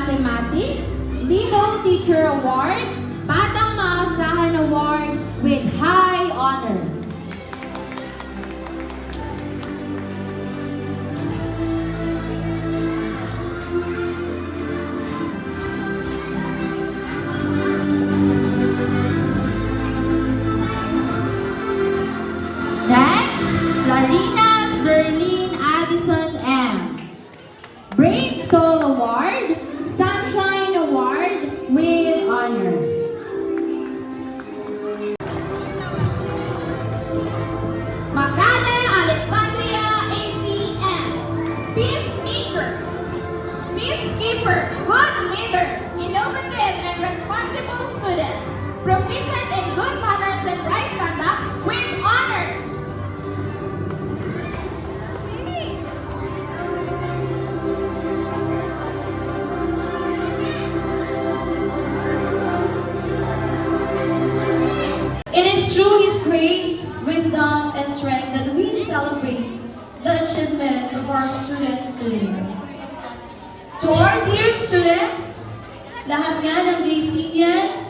Mathematics, Lino Teacher Award, Batang Maasahan Award with high honors. Next, Larina Zerlene Addison M. Brave Soul Award, Sunshine Award with honors. Magdala Alexandria ACM. Peacemaker. Peacekeeper. Good leader. Innovative and responsible student. Proficient in good manners and right conduct with honors. It is through His grace, wisdom, and strength that we celebrate the achievements of our students today. To our dear students, lahat nga ng JCians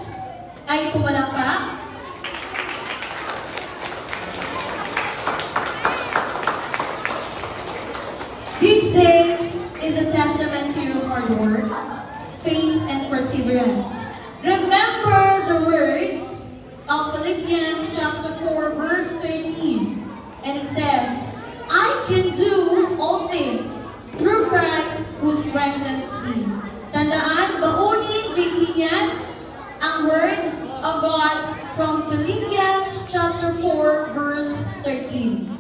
ay pumalakpak. This day is a testament to your hard work, faith, and perseverance. Remember the words of Philippians chapter 4 verse 13, and it says, I can do all things through Christ who strengthens me. Tandaan, baunin, JCians, ang word of God from Philippians chapter 4 verse 13.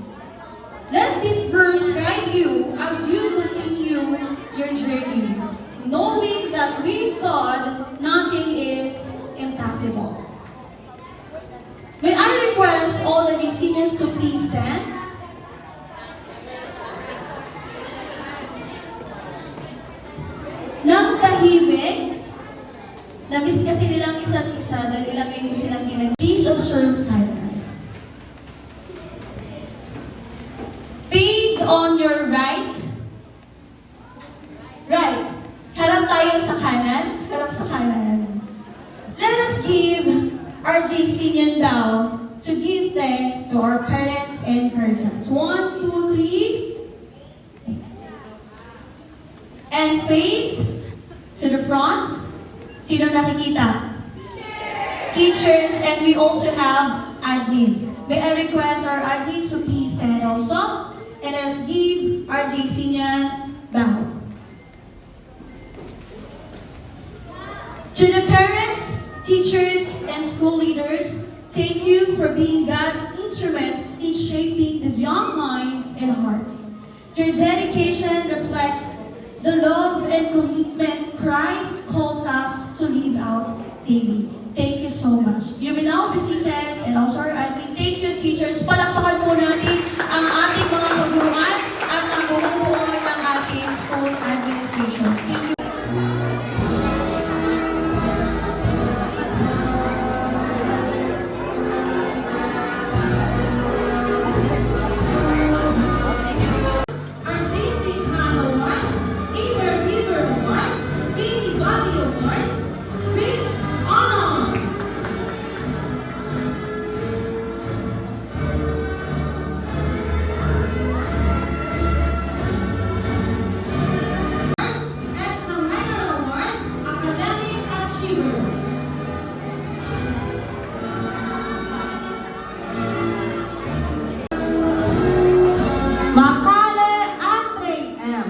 Let this verse guide you as you continue your journey, knowing that with God, nothing is impossible. May I request all the seniors to please stand? Nang tahimik, namiss kasi nilang isa't isa dahil ilang linggo silang ginag. Please observe silence. Face on your right. Right. Harap tayo sa kanan. Harap sa kanan. Let us give our JCian bow to give thanks to our parents and guardians. 1, 2, 3. And face to the front. Sino nakikita? Teachers, and we also have admins. May I request our admins to please stand also. And let us give our JCian bow. To the parents, teachers, and school leaders, thank you for being God's instruments in shaping these young minds and hearts. Your dedication reflects the love and commitment Christ calls us to live out daily. Thank you so much. You may now be seated, and also our admin. Thank you, teachers. Palakpakan po natin ang ating mga kaguruan at ang bumubuo ng ating school administrations. Thank you. Makale Andre M.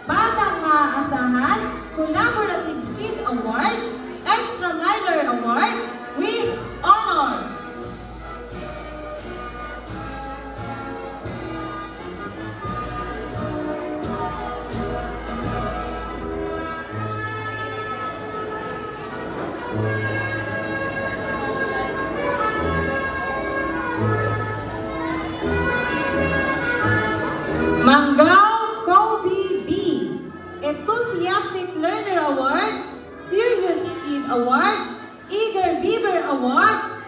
Batang Maasahan Collaborative Kid Award, Extra Minor Award with honors. Manggao Kobe B. Enthusiastic Learner Award, Fearless Kid Award, Eager Beaver Award,